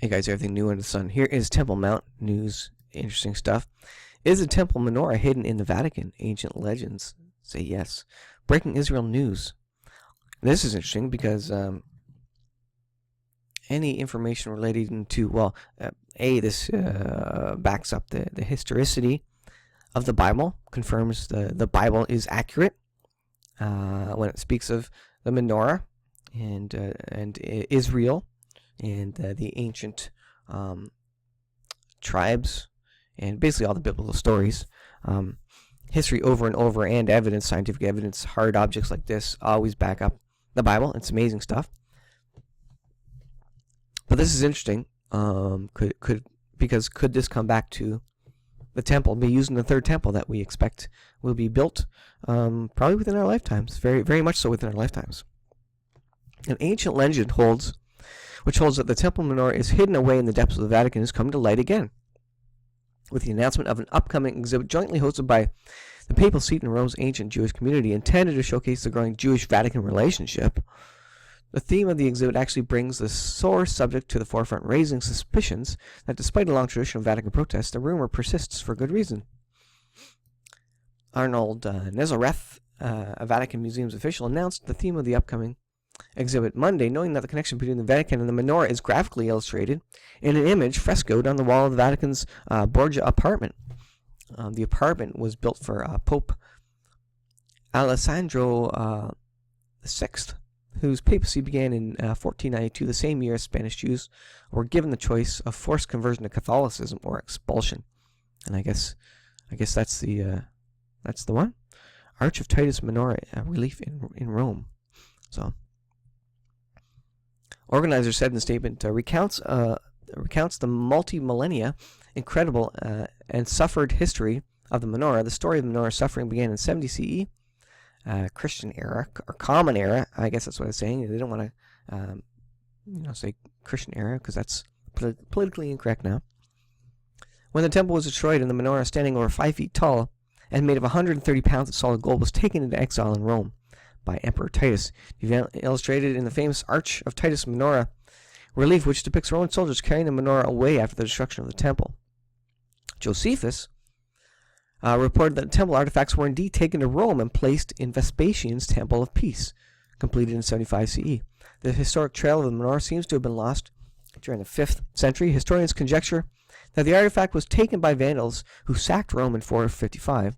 Hey guys, everything new under the sun. Here is Temple Mount news. Interesting stuff. Is the Temple Menorah hidden in the Vatican? Ancient legends say yes. Breaking Israel news. This is interesting because any information relating to, this backs up the historicity of the Bible, confirms the Bible is accurate when it speaks of the Menorah and Israel and the ancient tribes and basically all the biblical stories. History over and over, and evidence, scientific evidence, hard objects like this always back up the Bible. It's amazing stuff. But this is interesting. Could this come back to the temple, be used in the third temple that we expect will be built probably within our lifetimes, very, very much so within our lifetimes. An ancient legend which holds that the Temple Menorah is hidden away in the depths of the Vatican has come to light again, with the announcement of an upcoming exhibit jointly hosted by the Papal Seat in Rome's ancient Jewish community, intended to showcase the growing Jewish-Vatican relationship. The theme of the exhibit actually brings the sore subject to the forefront, raising suspicions that despite a long tradition of Vatican protests, the rumor persists for good reason. Arnold Nezareth, a Vatican Museum's official, announced the theme of the upcoming exhibit Monday, knowing that the connection between the Vatican and the Menorah is graphically illustrated in an image frescoed on the wall of the Vatican's Borgia apartment. The apartment was built for Pope Alessandro VI, whose papacy began in 1492, the same year as Spanish Jews were given the choice of forced conversion to Catholicism or expulsion. And I guess that's the one. Arch of Titus Menorah relief in Rome. So, organizers said in the statement, recounts the multi-millennia incredible and suffered history of the Menorah. The story of the Menorah's suffering began in 70 CE, Christian era, or Common Era. I guess that's what I was saying. They don't want to say Christian era because that's politically incorrect now. When the temple was destroyed and the Menorah, standing over 5 feet tall and made of 130 pounds of solid gold, was taken into exile in Rome by Emperor Titus, illustrated in the famous Arch of Titus Menorah relief, which depicts Roman soldiers carrying the Menorah away after the destruction of the temple. Josephus reported that temple artifacts were indeed taken to Rome and placed in Vespasian's Temple of Peace, completed in 75 CE. The historic trail of the Menorah seems to have been lost during the 5th century. Historians conjecture that the artifact was taken by Vandals who sacked Rome in 455,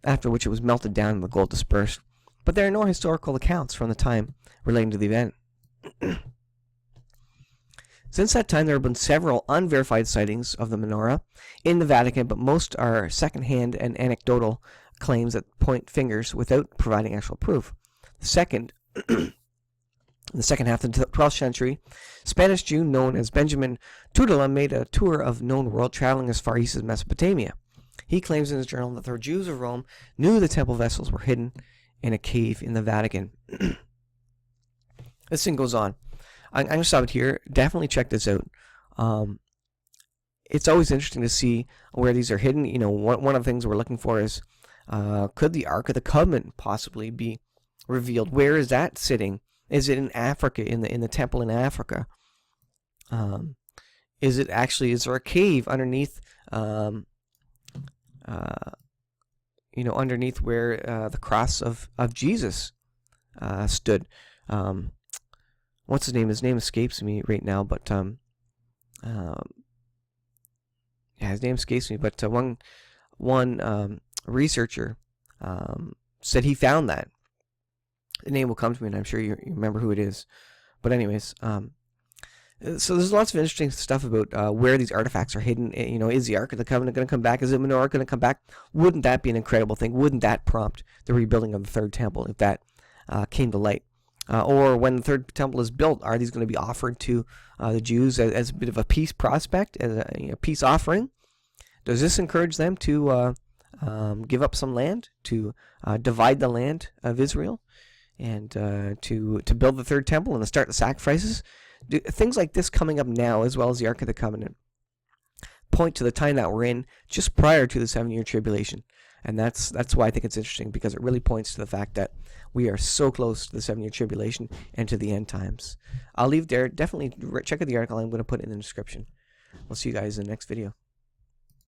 after which it was melted down and the gold dispersed. But there are no historical accounts from the time relating to the event. Since that time, there have been several unverified sightings of the Menorah in the Vatican, but most are second-hand and anecdotal claims that point fingers without providing actual proof. In the second half of the 12th century, Spanish Jew known as Benjamin Tudela made a tour of known world, traveling as far east as Mesopotamia. He claims in his journal that the Jews of Rome knew the temple vessels were hidden in a cave in the Vatican. This thing goes on. I'm going to stop it here. Definitely check this out. It's always interesting to see where these are hidden. One of the things we're looking for is, could the Ark of the Covenant possibly be revealed? Where is that sitting? Is it in Africa, in the temple in Africa? Is there a cave underneath, underneath where the cross of Jesus stood? What's his name? His name escapes me right now, but his name escapes me. But one researcher said he found that. The name will come to me, and I'm sure you remember who it is. But anyways, so there's lots of interesting stuff about where these artifacts are hidden. Is the Ark of the Covenant going to come back? Is the Menorah going to come back? Wouldn't that be an incredible thing? Wouldn't that prompt the rebuilding of the third temple if that came to light? Or when the third temple is built, are these going to be offered to the Jews as a bit of a peace prospect, as a peace offering? Does this encourage them to give up some land, to divide the land of Israel, and to build the third temple and to start the sacrifices? Things like this coming up now, as well as the Ark of the Covenant, point to the time that we're in just prior to the 7-year tribulation. And that's why I think it's interesting, because it really points to the fact that we are so close to the 7-year tribulation and to the end times. I'll leave there. Definitely check out the article. I'm going to put it in the description. We'll see you guys in the next video.